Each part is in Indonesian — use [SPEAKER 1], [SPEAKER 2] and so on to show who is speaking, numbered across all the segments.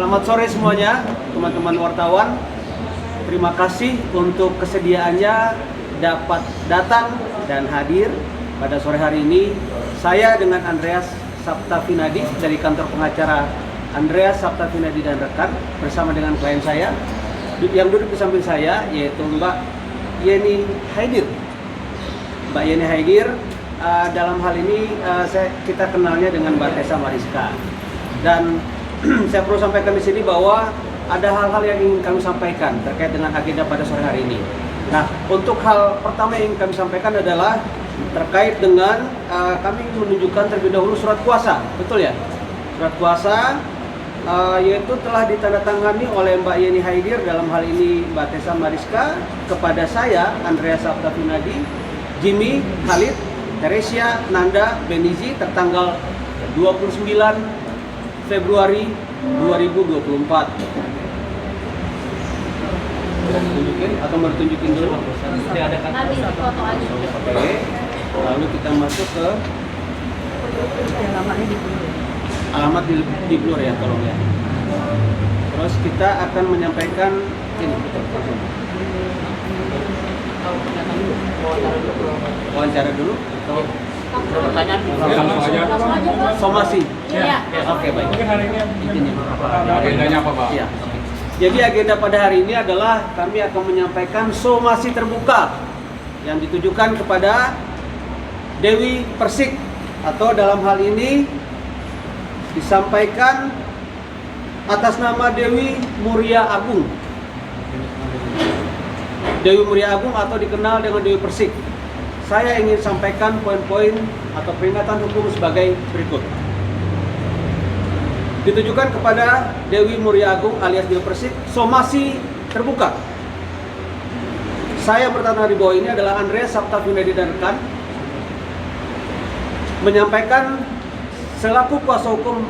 [SPEAKER 1] Selamat sore semuanya, teman-teman wartawan. Terima kasih untuk kesediaannya dapat datang dan hadir pada sore hari ini. Saya dengan Andreas Saptavinadi dari kantor pengacara Andreas Saptavinadi dan rekan bersama dengan klien saya yang duduk di samping saya, yaitu Mbak Yeni Haidir. Mbak Yeni Haidir, dalam hal ini kita kenalnya dengan Mbak Tessa Mariska. Dan saya perlu sampaikan di sini bahwa ada hal-hal yang ingin kami sampaikan terkait dengan agenda pada sore hari ini. Nah, untuk hal pertama yang ingin kami sampaikan adalah terkait dengan kami ingin menunjukkan terlebih dahulu surat kuasa, betul ya? Surat kuasa yaitu telah ditandatangani oleh Mbak Yeni Haidir, dalam hal ini Mbak Tessa Mariska, kepada saya Andreas Saptavinadi, Jimmy, Khalid, Teresia, Nanda, Benizi, tertanggal 29 Februari 2024. Tunjukin atau mau tunjukin dulu?
[SPEAKER 2] Nanti foto aja.
[SPEAKER 1] Oke. Lalu kita masuk ke alamat di blur ya, tolong ya. Terus kita akan menyampaikan ini, langsung. Wawancara dulu atau
[SPEAKER 3] Pertanyaan
[SPEAKER 1] somasi?
[SPEAKER 2] Iya.
[SPEAKER 1] Oke, baik.
[SPEAKER 3] mungkin hari ini agendanya apa, Pak?
[SPEAKER 1] Iya. Jadi agenda pada hari ini adalah kami akan menyampaikan somasi terbuka yang ditujukan kepada Dewi Persik, atau dalam hal ini disampaikan atas nama Dewi Muria Agung. Dewi Muria Agung atau dikenal dengan Dewi Persik. Saya ingin sampaikan poin-poin atau peringatan hukum sebagai berikut. Ditujukan kepada Dewi Muria Agung alias Dewi Persik, somasi terbuka. Saya bertanda di bawah ini adalah Andreas Saptavinadi dan rekan, menyampaikan selaku kuasa hukum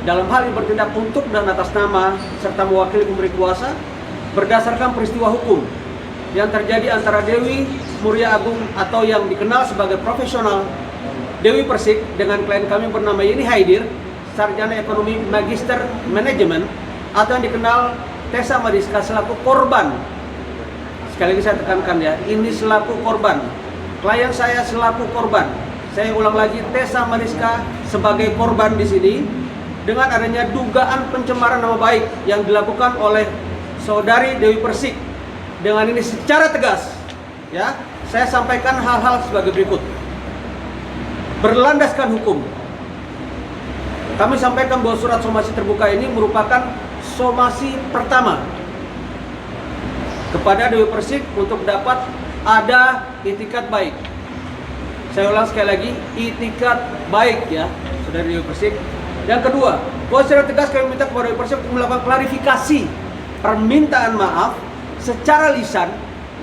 [SPEAKER 1] dalam hal yang bertindak untuk dan atas nama serta mewakili pemberi kuasa berdasarkan peristiwa hukum yang terjadi antara Dewi Muria Agung atau yang dikenal sebagai profesional Dewi Persik dengan klien kami bernama Yeni Haidir, sarjana ekonomi magister manajemen, atau yang dikenal Tessa Mariska selaku korban. Sekali lagi saya tekankan ya, ini selaku korban. Klien saya selaku korban. Saya ulang lagi, Tessa Mariska sebagai korban di sini dengan adanya dugaan pencemaran nama baik yang dilakukan oleh saudari Dewi Persik. Dengan ini secara tegas, ya, saya sampaikan hal-hal sebagai berikut. Berlandaskan hukum, kami sampaikan bahwa surat somasi terbuka ini merupakan somasi pertama kepada Dewi Persik untuk dapat ada itikat baik. Saya ulang sekali lagi, itikat baik ya, saudara Dewi Persik. Yang kedua, bahwa secara tegas kami minta kepada Dewi Persik untuk melakukan klarifikasi permintaan maaf secara lisan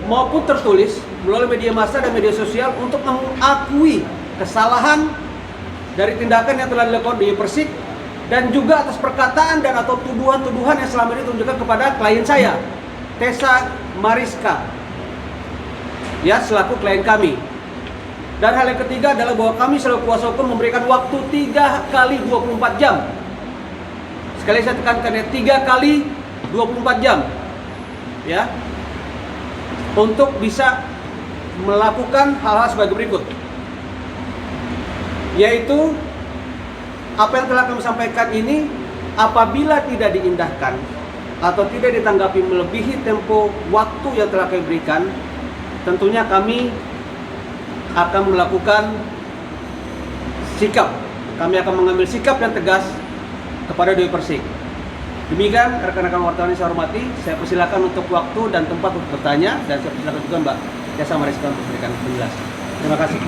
[SPEAKER 1] maupun tertulis melalui media massa dan media sosial untuk mengakui kesalahan dari tindakan yang telah dilakukan Dewi Persik dan juga atas perkataan dan atau tuduhan-tuduhan yang selama ini ditunjukkan kepada klien saya, Tessa Mariska, ya, selaku klien kami. Dan hal yang ketiga adalah bahwa kami selaku kuasa hukum memberikan waktu 3 kali 24 jam. Sekali saya tekankan ya, 3 kali 24 jam. Ya, untuk bisa melakukan hal-hal sebagai berikut, yaitu apa yang telah kami sampaikan ini apabila tidak diindahkan atau tidak ditanggapi melebihi tempo waktu yang telah kami berikan, tentunya kami akan melakukan sikap, kami akan mengambil sikap yang tegas kepada Dewi Persik. Demikian rekan-rekan wartawan yang saya hormati, saya persilakan untuk waktu dan tempat untuk bertanya, dan saya persilakan juga Mbak Tessa Mariska untuk memberikan penjelasan. Terima kasih.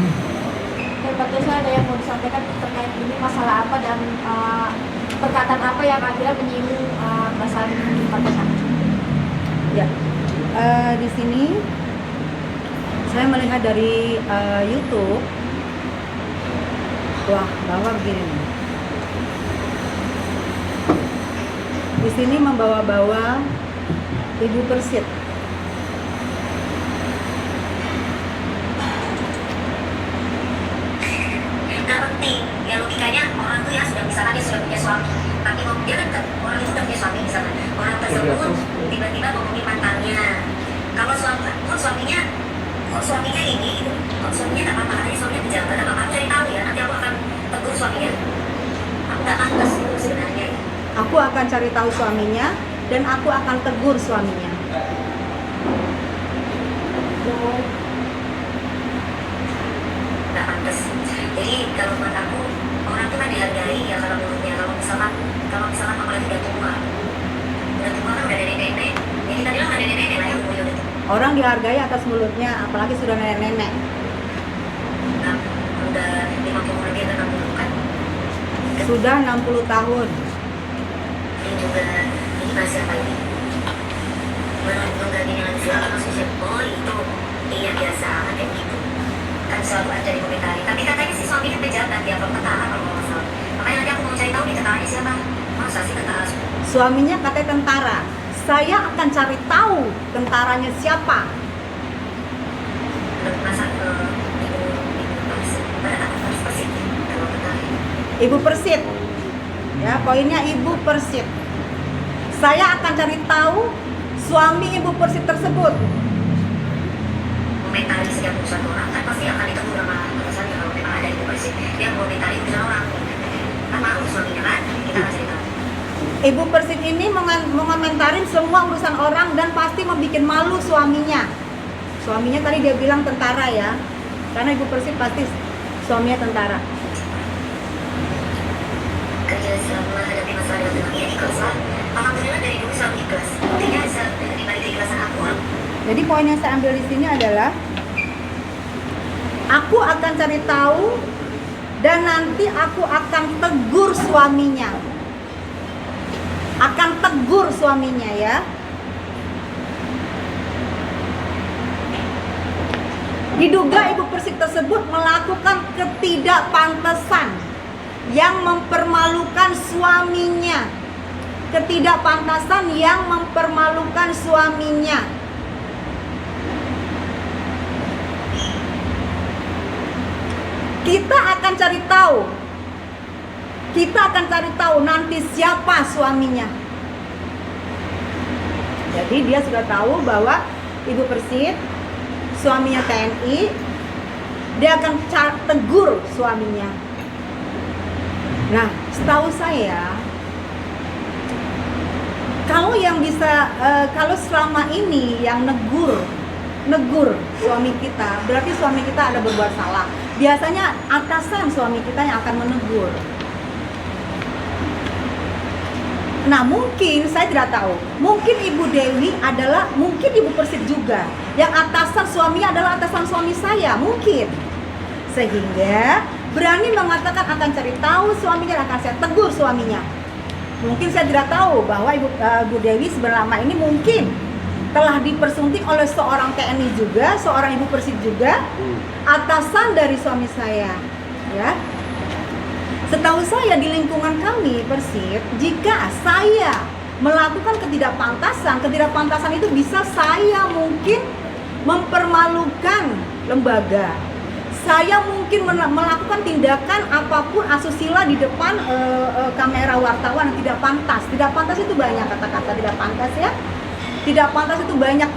[SPEAKER 2] Pak Tessa, ada yang mau disampaikan terkait ini masalah apa dan perkataan apa yang akhirnya menyinggung masalah ini, Pak Tessa?
[SPEAKER 4] Ya, di sini saya melihat dari YouTube, bahwa begini nih. Di sini membawa-bawa Ibu Persik.
[SPEAKER 5] Nah, penting ya, logikanya orang tuh ya sudah, misalnya dia sudah punya suami, tapi dia kan orang itu sudah punya suami, kok suaminya ini gitu, kok suaminya nggak apa-apa, katanya suaminya pejabat apa apa, cari tahu ya, nanti aku akan tegur suaminya. Aku nggak pantas itu sebenarnya ya.
[SPEAKER 4] Aku akan cari tahu suaminya dan aku akan tegur suaminya.
[SPEAKER 5] Nggak pantas. Jadi kalau buat aku, orang tuh kan dihargai ya kalau menurutnya. Kalau misalkan apalagi udah tua kan udah nenek-nenek. Ya kita bilang udah nenek-nenek lah ya umurnya udah tua.
[SPEAKER 4] Orang dihargai atas mulutnya, apalagi sudah nenek-nenek.
[SPEAKER 5] Nah, udah 50 lebih atau 60 kan.
[SPEAKER 4] Sudah 60 tahun.
[SPEAKER 5] Ini juga ini masih apa ini? Menunggah gini lagi segala maksudnya. Oh itu iya biasa kayak gitu. Kan selalu ada di komentari. Tapi katanya si suami kan pejabat ya, kalau tentara kalau nggak salah. Makanya nanti aku mau cari tahu nih tentaranya siapa. Masa sih tentara?
[SPEAKER 4] Suaminya katanya tentara. Saya akan cari tahu tentaranya siapa.
[SPEAKER 5] Masa ibu persit kalau tentara.
[SPEAKER 4] Ibu Persit. Ya, poinnya Ibu Persit. Saya akan cari tahu suami Ibu Persit tersebut.
[SPEAKER 5] Komentari setiap urusan orang kan pasti akan ditegur sama atasannya kalau memang ada ibu persit. Dia komentari urusan orang. Kan malu suaminya kan? Kita nggak cerita.
[SPEAKER 4] Ibu Persit ini menkomentarin semua urusan orang dan pasti membuat malu suaminya. Suaminya tadi dia bilang tentara ya. Karena Ibu Persit pasti suaminya tentara.
[SPEAKER 5] Kerja selama hadapi masalah dengan tenang ya ikhlas lah. Alhamdulillah dari dulu selalu ikhlas. Buktinya di balik keikhlasan aku.
[SPEAKER 4] Jadi poin yang saya ambil di sini adalah aku akan cari tahu dan nanti aku akan tegur suaminya. Akan tegur suaminya ya. Diduga Ibu Persit tersebut melakukan ketidakpantasan yang mempermalukan suaminya. Ketidakpantasan yang mempermalukan suaminya. Kita akan cari tahu. Kita akan cari tahu nanti siapa suaminya. Jadi dia sudah tahu bahwa Ibu Persit suaminya TNI. Dia akan tegur suaminya. Nah, setahu saya kalau yang bisa kalau selama ini yang negur suami kita, berarti suami kita ada berbuat salah. Biasanya atasan suami kita yang akan menegur. Nah mungkin, saya tidak tahu, mungkin Ibu Dewi adalah, mungkin Ibu Persit juga, yang atasan suaminya adalah atasan suami saya, mungkin. Sehingga berani mengatakan akan cari tahu suaminya, akan saya tegur suaminya. Mungkin saya tidak tahu bahwa Ibu Dewi selama ini mungkin telah dipersunting oleh seorang TNI juga, seorang Ibu Persit juga, atasan dari suami saya, ya. Setahu saya di lingkungan kami Persit, jika saya melakukan ketidakpantasan itu bisa saya mungkin mempermalukan lembaga. Saya mungkin melakukan tindakan apapun asusila di depan kamera wartawan yang tidak pantas. Tidak pantas itu banyak kata-kata tidak pantas ya. Tidak pantas itu banyak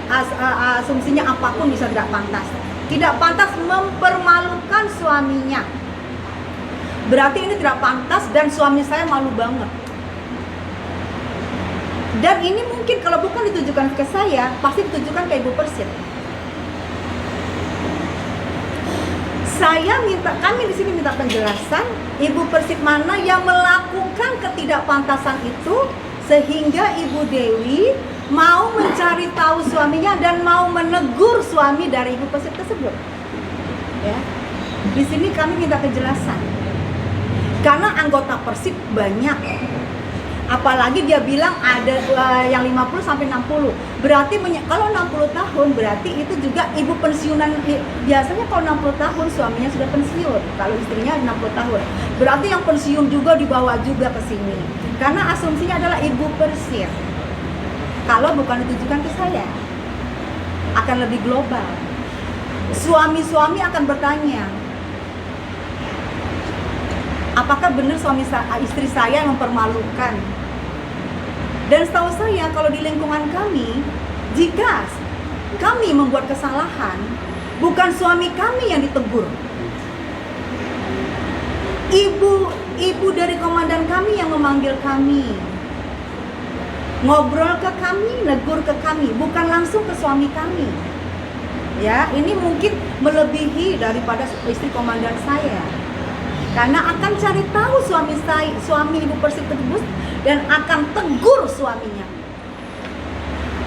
[SPEAKER 4] asumsinya apapun bisa tidak pantas. Tidak pantas mempermalukan suaminya. Berarti ini tidak pantas dan suami saya malu banget. Dan ini mungkin kalau bukan ditujukan ke saya, pasti ditujukan ke Ibu Persit. Kami di sini minta penjelasan Ibu Persit mana yang melakukan ketidakpantasan itu sehingga Ibu Dewi mau mencari tahu suaminya dan mau menegur suami dari Ibu Persit tersebut. Ya. Di sini kami minta penjelasan. Karena anggota Persib banyak. Apalagi dia bilang ada yang 50 sampai 60. Berarti kalau 60 tahun berarti itu juga ibu pensiunan. Biasanya kalau 60 tahun suaminya sudah pensiun. Kalau istrinya 60 tahun. Berarti yang pensiun juga dibawa juga ke sini. Karena asumsinya adalah Ibu Persit. Kalau bukan ditujukan ke saya, akan lebih global. Suami-suami akan bertanya, apakah benar istri saya yang mempermalukan? Dan setahu saya kalau di lingkungan kami, jika kami membuat kesalahan, Bukan suami kami yang ditegur. Ibu dari komandan kami yang memanggil kami, ngobrol ke kami, negur ke kami, bukan langsung ke suami kami. Ya, ini mungkin melebihi daripada istri komandan saya. Karena akan cari tahu suami Ibu Persik tersebut dan akan tegur suaminya.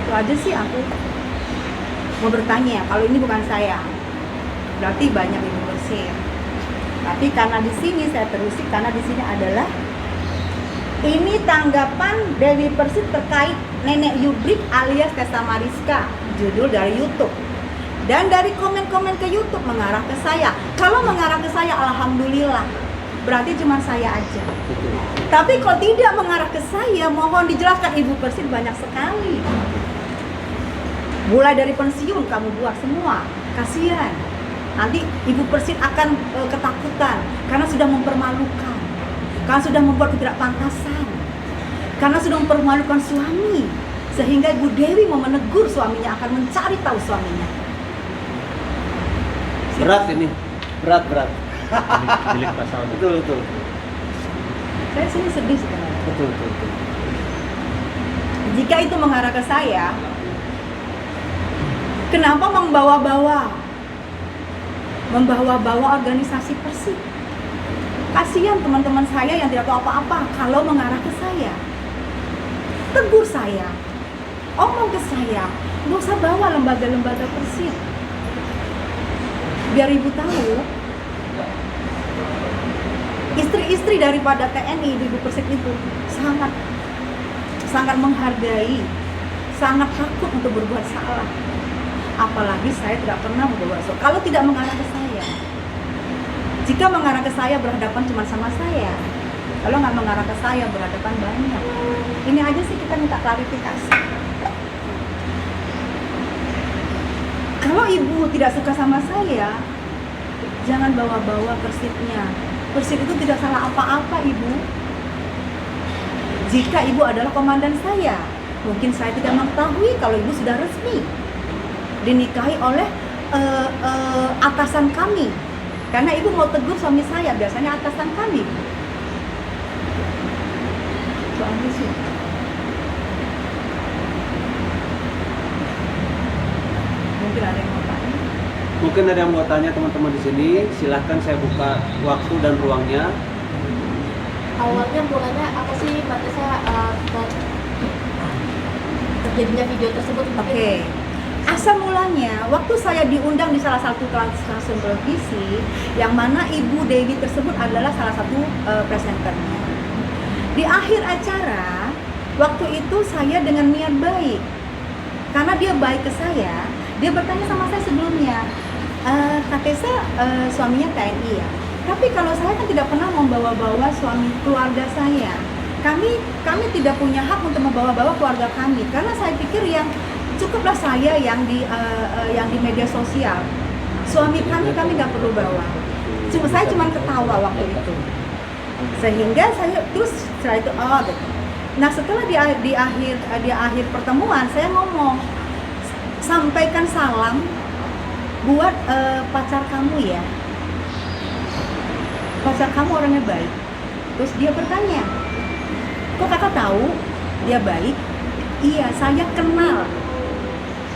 [SPEAKER 4] Itu aja sih aku mau bertanya. Kalau ini bukan saya, berarti banyak Ibu Persik. Tapi karena di sini saya terusik, karena di sini adalah ini tanggapan Dewi Persik terkait Nenek Yubrik alias Tessa Mariska, judul dari YouTube. Dan dari komen-komen ke YouTube mengarah ke saya. Kalau mengarah ke saya, alhamdulillah. Berarti cuma saya aja. Tapi kalau tidak mengarah ke saya, mohon dijelaskan. Ibu Persik banyak sekali. Mulai dari pensiun kamu buat semua. Kasihan. Nanti Ibu Persik akan ketakutan karena sudah mempermalukan. Karena sudah membuat ketidakpantasan. Karena sudah mempermalukan suami. Sehingga Ibu Dewi mau menegur suaminya, akan mencari tahu suaminya.
[SPEAKER 1] Berat ini, berat.
[SPEAKER 3] Bilik pasal.
[SPEAKER 1] Betul.
[SPEAKER 4] Saya sini sedih sebenarnya.
[SPEAKER 1] Betul.
[SPEAKER 4] Jika itu mengarah ke saya, kenapa membawa-bawa organisasi Persik? Kasihan teman-teman saya yang tidak tahu apa-apa kalau mengarah ke saya. Tegur saya, omong ke saya, nggak usah bawa lembaga-lembaga Persik. Biar Ibu tahu, istri-istri daripada TNI di Ibu Persik itu sangat menghargai, sangat takut untuk berbuat salah. Apalagi saya tidak pernah membawa soal. Kalau tidak mengarah ke saya, jika mengarah ke saya berhadapan cuma sama saya. Kalau nggak mengarah ke saya berhadapan banyak. Ini aja sih kita minta klarifikasi. Kalau Ibu tidak suka sama saya, jangan bawa-bawa Persiknya. Persik itu tidak salah apa-apa, Ibu. Jika Ibu adalah komandan saya, mungkin saya tidak mengetahui kalau Ibu sudah resmi dinikahi oleh atasan kami. Karena Ibu mau tegur suami saya, biasanya atasan kami. Itu aja sih. Mungkin ada yang mau tanya.
[SPEAKER 1] Mungkin ada yang mau tanya teman-teman di sini, silahkan saya buka waktu dan ruangnya.
[SPEAKER 2] Awalnya mulanya apa sih Mbak Tessa terjadinya video tersebut?
[SPEAKER 4] Oke. Asal mulanya, waktu saya diundang di salah satu stasiun televisi, yang mana Ibu Dewi tersebut adalah salah satu presenternya. Di akhir acara, waktu itu saya dengan niat baik, karena dia baik ke saya, dia bertanya sama saya sebelumnya, Kak Tessa suaminya TNI ya, tapi kalau saya kan tidak pernah membawa-bawa suami keluarga saya. Kami tidak punya hak untuk membawa-bawa keluarga kami, karena saya pikir yang cukuplah saya yang di media sosial. Suami kami nggak perlu bawa. Saya cuma ketawa waktu itu. Sehingga saya terus setelah itu gitu. Nah setelah di akhir pertemuan saya ngomong, sampaikan salam buat pacar kamu ya. Pacar kamu orangnya baik. Terus dia bertanya, kok kakak tahu dia baik? Iya, saya kenal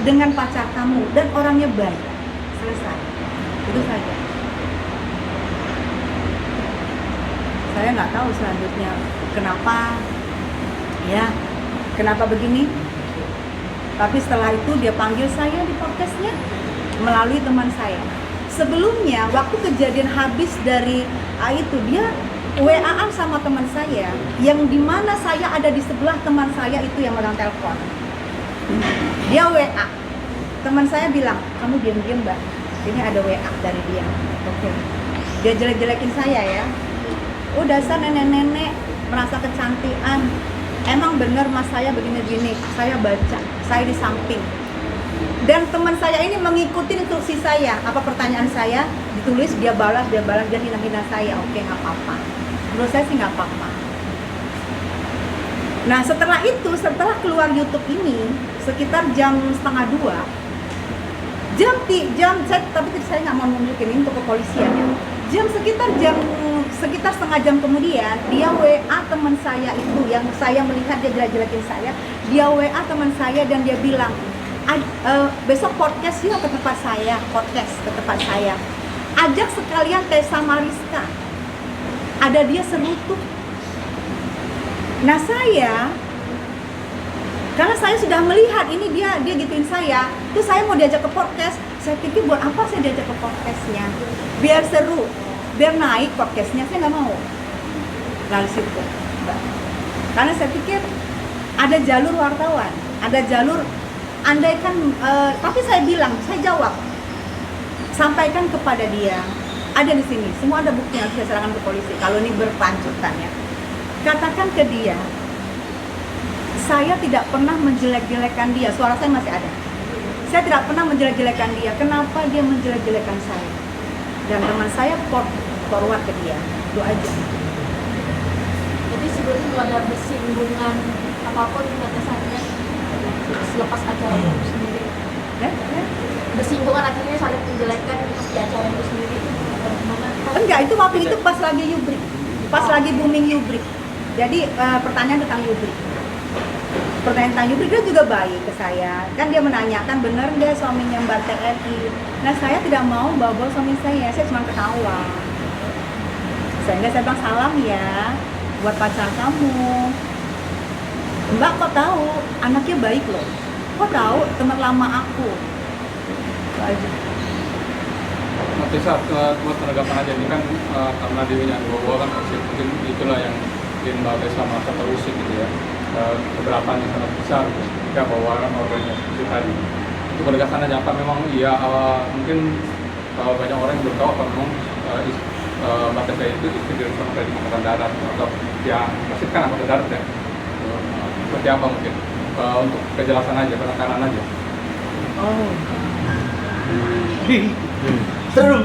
[SPEAKER 4] dengan pacar kamu dan orangnya baik. Selesai. Itu saja. Saya nggak tahu selanjutnya kenapa begini. Tapi setelah itu dia panggil saya di podcastnya melalui teman saya. Sebelumnya waktu kejadian habis dari itu dia WA-an sama teman saya, yang dimana saya ada di sebelah teman saya itu yang megang telepon. Dia WA, teman saya bilang, kamu diam-diam Mbak, ini ada WA dari dia. Oke. Dia jelek-jelekin saya ya. Oh dasar nenek-nenek merasa kecantikan. Emang bener mas saya begini-gini. Saya baca, saya di samping. Dan teman saya ini mengikuti instruksi saya. Apa pertanyaan saya ditulis, dia balas, dia hina-hina saya. Oke, nggak apa-apa. Menurut saya sih nggak apa-apa. Nah setelah keluar YouTube ini sekitar jam 1:30, Tapi saya nggak mau nunjukin ini untuk kepolisian ya. Sekitar setengah jam kemudian dia WA teman saya itu yang saya melihat dia jelek-jelekin saya, dia WA teman saya dan dia bilang, besok podcast yuk ke tempat saya, ajak sekalian Tessa Mariska, ada dia serutuh. Nah karena saya sudah melihat ini dia gituin saya, terus saya mau diajak ke podcast. Saya pikir buat apa saya diajak ke podcastnya? Biar seru, biar naik podcastnya, saya nggak mau. Lalu situ, karena saya pikir ada jalur wartawan, ada jalur andaikan, tapi saya jawab, sampaikan kepada dia, ada di sini, semua ada bukti yang harus saya serahkan ke polisi. Kalau ini berpancutan ya, katakan ke dia, saya tidak pernah menjelek-jelekan dia, suara saya masih ada. Saya tidak pernah menjelek-jelekan dia. Kenapa dia menjelek-jelekan saya? Dan teman saya forward ke dia. Itu aja.
[SPEAKER 2] Jadi sebelum ada bersinggungan apapun kata saya selepas acara itu sendiri. Bersinggungan akhirnya saling menjelekkan pas di acara itu sendiri. Bagaimana?
[SPEAKER 4] Enggak, itu waktu itu pas lagi Yubrik. Pas lagi booming Yubrik. Jadi pertanyaan tentang Yubrik. Pertanyaan tentang Yubrik dia juga baik ke saya. Kan dia menanyakan benar nggak suaminya Mbak TNI. Nah saya tidak mau bawa suami saya cuma ketawa. Sehingga saya bilang salam ya buat pacar kamu. Mbak kok tahu anaknya baik loh. Kok tahu teman lama aku. Itu aja.
[SPEAKER 3] Nanti saat buat penerapan aja ini kan karena dirinya bawa kan mungkin itulah yang bikin Mbak Tessa merasa terusik gitu ya. Keberatan yang sangat besar ketika bawa organisasi tadi. Itu penegasan aja apa memang iya mungkin banyak orang yang belum tahu apa memang Mbak Tessa itu istri direktur operating Angkatan Darat atau yang pastikan Angkatan Darat ya. Seperti apa mungkin untuk kejelasan aja, penekanan aja.
[SPEAKER 1] Seru.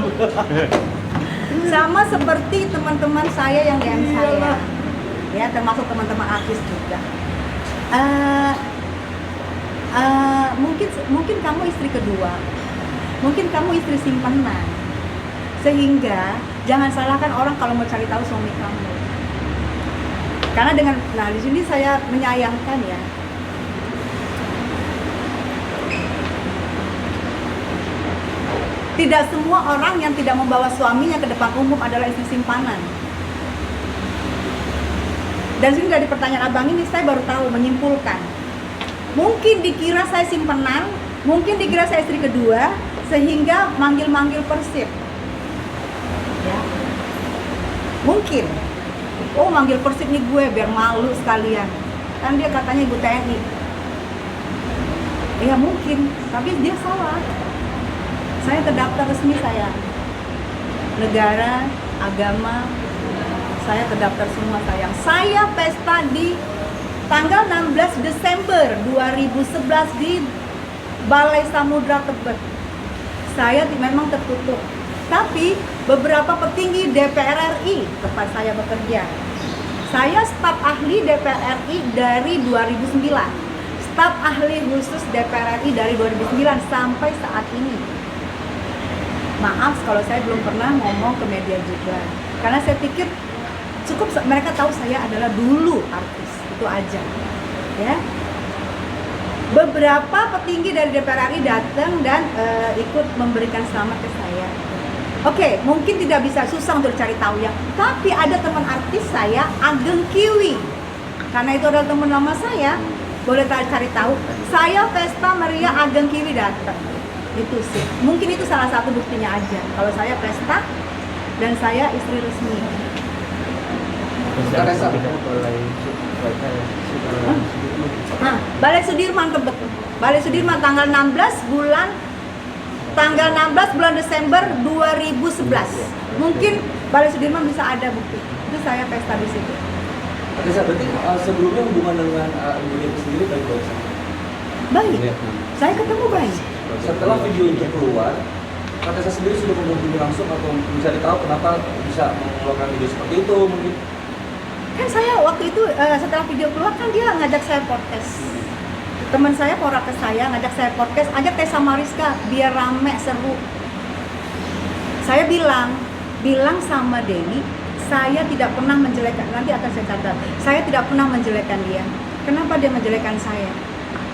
[SPEAKER 4] Sama seperti teman-teman saya yang DM saya, ya termasuk teman-teman artis juga. Mungkin kamu istri kedua, mungkin kamu istri simpanan, sehingga jangan salahkan orang kalau mau cari tahu suami kamu. Karena di sini saya menyayangkan ya. Tidak semua orang yang tidak membawa suaminya ke depan umum adalah istri simpanan. Dan sini dari pertanyaan abang ini saya baru tahu, menyimpulkan. Mungkin dikira saya simpanan, mungkin dikira saya istri kedua, sehingga manggil-manggil Persib. Ya. Mungkin. Oh manggil Persib nih gue biar malu sekalian. Kan dia katanya ibu TNI. Ya mungkin, tapi dia salah. Saya terdaftar resmi saya. Negara, agama, saya terdaftar semua sayang. Saya pesta di tanggal 16 Desember 2011 di Balai Samudra Tebet. Saya memang tertutup. Tapi beberapa petinggi DPR RI tempat saya bekerja. Saya staf ahli DPR RI dari 2009. Staf ahli khusus DPR RI dari 2009 sampai saat ini. Maaf kalau saya belum pernah ngomong ke media juga. Karena saya pikir cukup mereka tahu saya adalah dulu artis, itu aja ya. Beberapa petinggi dari DPR RI datang dan ikut memberikan selamat ke saya. Oke, mungkin tidak bisa, susah untuk cari tahu ya, tapi ada teman artis saya, Ageng Kiwi, karena itu adalah teman lama saya, boleh cari tahu. Saya pesta meriah Ageng Kiwi datang, itu sih mungkin itu salah satu buktinya aja kalau saya pesta dan saya istri resmi. Balai Sudirman Tebet. Balai Sudirman tanggal 16 bulan Desember 2011. Mungkin Balai Sudirman bisa ada bukti. Itu saya pesta di situ.
[SPEAKER 6] Berarti sebelumnya hubungan dengan Ibu Dewi sendiri baik-baik saja?
[SPEAKER 4] Baik. Saya ketemu baik.
[SPEAKER 6] Setelah video itu keluar, Kak Tessa sendiri sudah menghubungi langsung atau bisa ditahu kenapa bisa mengeluarkan video seperti itu mungkin?
[SPEAKER 4] Kan saya waktu itu setelah video keluar kan dia ngajak saya podcast. Teman saya pora ke saya, ngajak saya podcast, ajak Tessa Mariska biar rame seru. Saya bilang sama Dewi, saya tidak pernah menjelekkan, nanti akan saya catat, saya tidak pernah menjelekkan dia. Kenapa dia menjelekkan saya?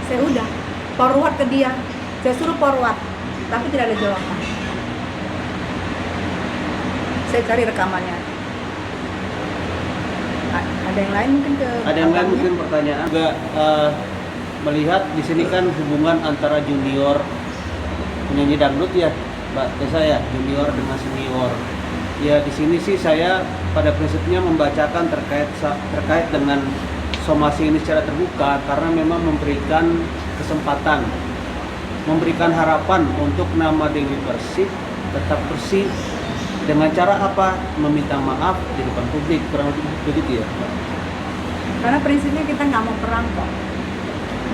[SPEAKER 4] Saya udah forward ke dia, saya suruh forward, tapi tidak ada jawaban. Saya cari rekamannya. Ada yang lain mungkin ke?
[SPEAKER 1] Ada yang lain mungkin pertanyaan juga melihat di sini kan hubungan antara junior penyanyi dangdut ya, Mbak Tessa ya, junior dengan senior. Ya di sini sih saya pada prinsipnya membacakan terkait dengan somasi ini secara terbuka karena memang memberikan kesempatan, memberikan harapan untuk nama Dewi Persik tetap bersih dengan cara apa? Meminta maaf di depan publik, kurang lebih begitu ya.
[SPEAKER 4] Karena prinsipnya kita nggak mau perang kok.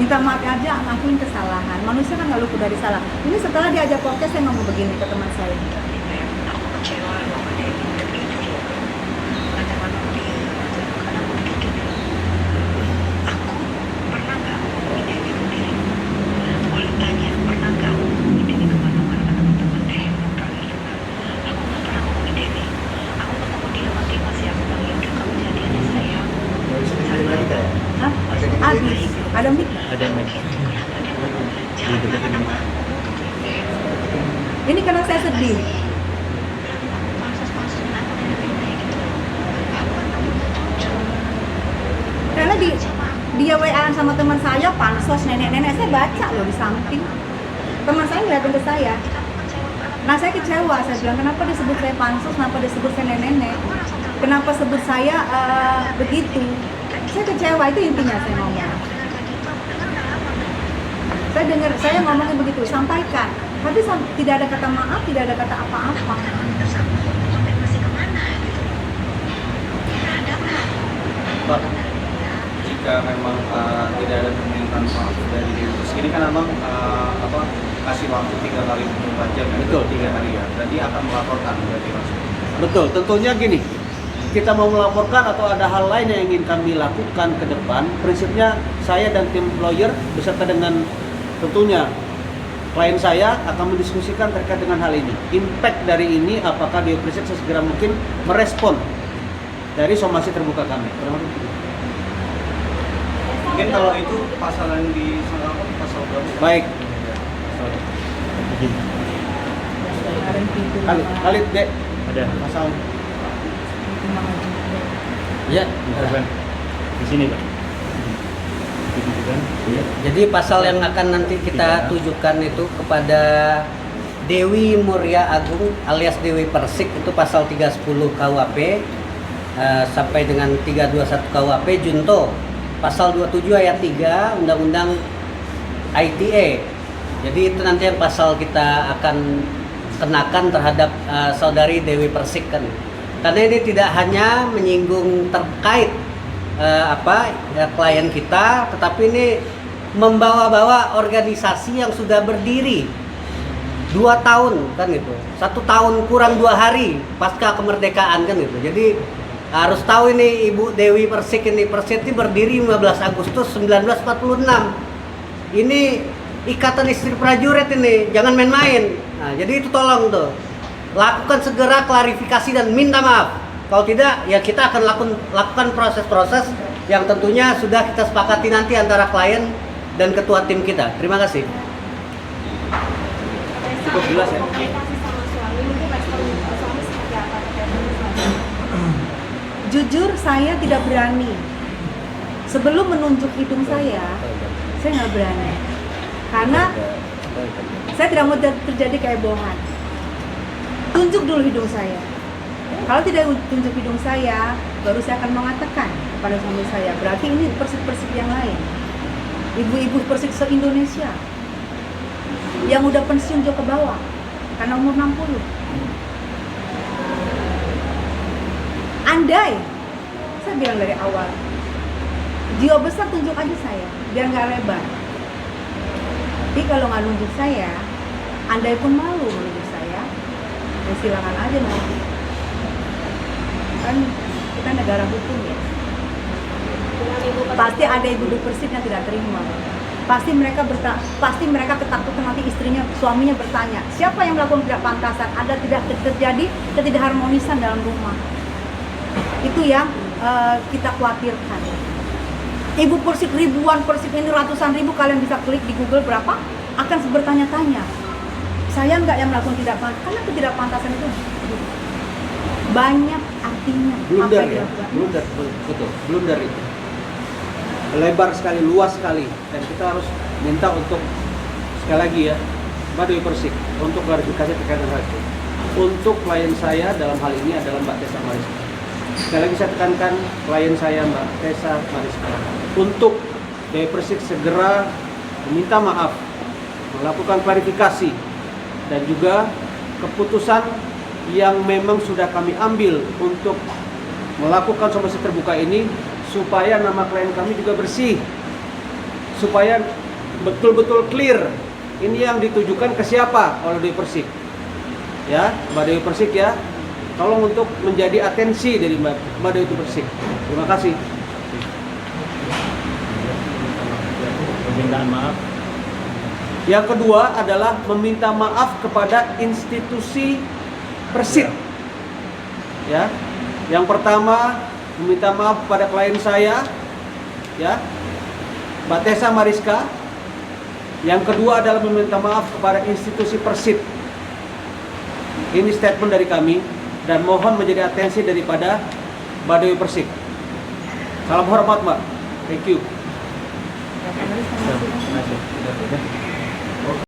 [SPEAKER 4] Minta maaf aja, ngakuin kesalahan. Manusia kan nggak luput dari salah. Ini setelah diajak podcast saya ngomong begini ke teman saya.
[SPEAKER 5] Aku kecewa sama Dewi dan jujur. Katakanlah dia karena aku bikin. Aku pernah nggak ngomongin Dewi ke dirimu? Boleh tanya, pernah nggak ngomongin Dewi kemana-mana ke teman-teman terakhir dengar? Aku nggak pernah ngomongin Dewi. Aku ketemu dia pagi masih aku bilang ya udah kamu jadi anak saya.
[SPEAKER 4] Hah? Abis. Ada mic?
[SPEAKER 7] Ada mic.
[SPEAKER 4] Ini karena saya sedih. Karena dia WA sama teman saya pansos nenek-nenek, saya baca loh di samping. Teman saya ngeliatin ke saya. Nah saya kecewa, saya bilang kenapa disebut saya pansos, kenapa disebut saya nenek-nenek, kenapa sebut saya begitu. Saya kecewa, itu intinya saya ngomong. Saya dengar, saya ngomongnya begitu, sampaikan. Tapi tidak ada kata maaf, tidak ada kata apa-apa.
[SPEAKER 6] Pak, jika memang tidak ada permintaan maaf dari Dewi Persik ini kan memang kasih waktu 3 kali 24 jam ya?
[SPEAKER 1] Betul.
[SPEAKER 6] 3 hari ya, berarti akan melaporkan berarti langsung.
[SPEAKER 1] Betul, tentunya gini, kita mau melaporkan atau ada hal lain yang ingin kami lakukan ke depan, prinsipnya saya dan tim lawyer beserta dengan tentunya klien saya akan mendiskusikan terkait dengan hal ini. Impact dari ini apakah Dewi Persik sesegera mungkin merespon dari somasi terbuka kami.
[SPEAKER 6] Mungkin kalau itu pasal yang disangkakan pasal berapa?
[SPEAKER 1] Baik, Khalid Dek,
[SPEAKER 7] Ada.
[SPEAKER 1] pasal
[SPEAKER 8] Ya,
[SPEAKER 7] Di sini, Pak.
[SPEAKER 8] jadi pasal yang akan nanti kita tujukan itu kepada Dewi Muria Agung alias Dewi Persik itu pasal 310 KUHP sampai dengan 321 KUHP junto pasal 27 ayat 3 Undang-Undang ITE. Jadi itu nanti yang pasal kita akan kenakan terhadap saudari Dewi Persik kan. Karena ini tidak hanya menyinggung terkait klien kita, tetapi ini membawa-bawa organisasi yang sudah berdiri 2 tahun kan gitu, 1 tahun kurang 2 hari pasca kemerdekaan kan gitu. Jadi harus tahu ini Ibu Dewi Persik ini berdiri 15 Agustus 1946. Ini ikatan istri prajurit ini, jangan main-main. Nah, jadi itu tolong tuh lakukan segera klarifikasi dan minta maaf. Kalau tidak, ya kita akan lakukan proses-proses yang tentunya sudah kita sepakati nanti antara klien dan ketua tim kita. Terima kasih.
[SPEAKER 1] cukup jelas ya.
[SPEAKER 2] Komunikasi sama suami, mungkin respon suami seperti apa terkait dengan suami?
[SPEAKER 4] Jujur saya tidak berani. Sebelum menunjuk hidung saya nggak berani. Karena saya tidak mau terjadi kehebohan. Tunjuk dulu hidung saya. Kalau tidak tunjuk hidung saya, baru saya akan mengatakan kepada suami saya, berarti ini persik-persik yang lain. Ibu-ibu persik se-Indonesia yang udah pensiun jauh ke bawah karena umur 60. Andai, saya bilang dari awal, jiwa besar tunjuk aja saya, biar nggak lebar. Tapi kalau nggak nunjuk saya, andai pun malu menunjuk saya, ya silakan aja nanti. Kan kita negara hukum ya.
[SPEAKER 2] Dengan ibu
[SPEAKER 4] Pasti ada ibu persik yang tidak terima. pasti mereka ketakutan, nanti istrinya, suaminya bertanya, siapa yang melakukan tidak pantasan, ada tidak terjadi ketidakharmonisan dalam rumah. Itu yang kita khawatirkan. Ibu persik ribuan, persik ini ratusan ribu, kalian bisa klik di Google berapa, akan bertanya-tanya, saya nggak yang melakukan tidak pantas, karena ketidakpantasan itu banyak artinya.
[SPEAKER 1] Blunder
[SPEAKER 4] Apa
[SPEAKER 1] ya,
[SPEAKER 4] yang dilakukan.
[SPEAKER 1] blunder, betul, blunder itu lebar sekali, luas sekali, dan kita harus minta untuk sekali lagi ya, Mbak Dewi Persik, untuk klarifikasi terkait dengan hal itu. Untuk klien saya dalam hal ini adalah Mbak Tessa Mariska. Sekali lagi saya tekankan, klien saya Mbak Tessa Mariska, untuk Dewi Persik segera meminta maaf, melakukan klarifikasi, dan juga keputusan yang memang sudah kami ambil untuk melakukan somasi terbuka ini, supaya nama klien kami juga bersih, supaya betul-betul clear ini yang ditujukan ke siapa oleh Dewi Persik. Ya, Mbak Dewi Persik ya, tolong untuk menjadi atensi dari Mbak Dewi Persik. Terima kasih.
[SPEAKER 7] Permintaan maaf.
[SPEAKER 1] Yang kedua adalah meminta maaf kepada institusi Persik. Ya, yang pertama meminta maaf kepada klien saya, ya, Mbak Tessa Mariska. Yang kedua adalah meminta maaf kepada institusi Persik. Ini statement dari kami dan mohon menjadi atensi daripada Mbak Dewi Persik. Salam hormat, Mbak. Thank you.
[SPEAKER 7] Terima kasih.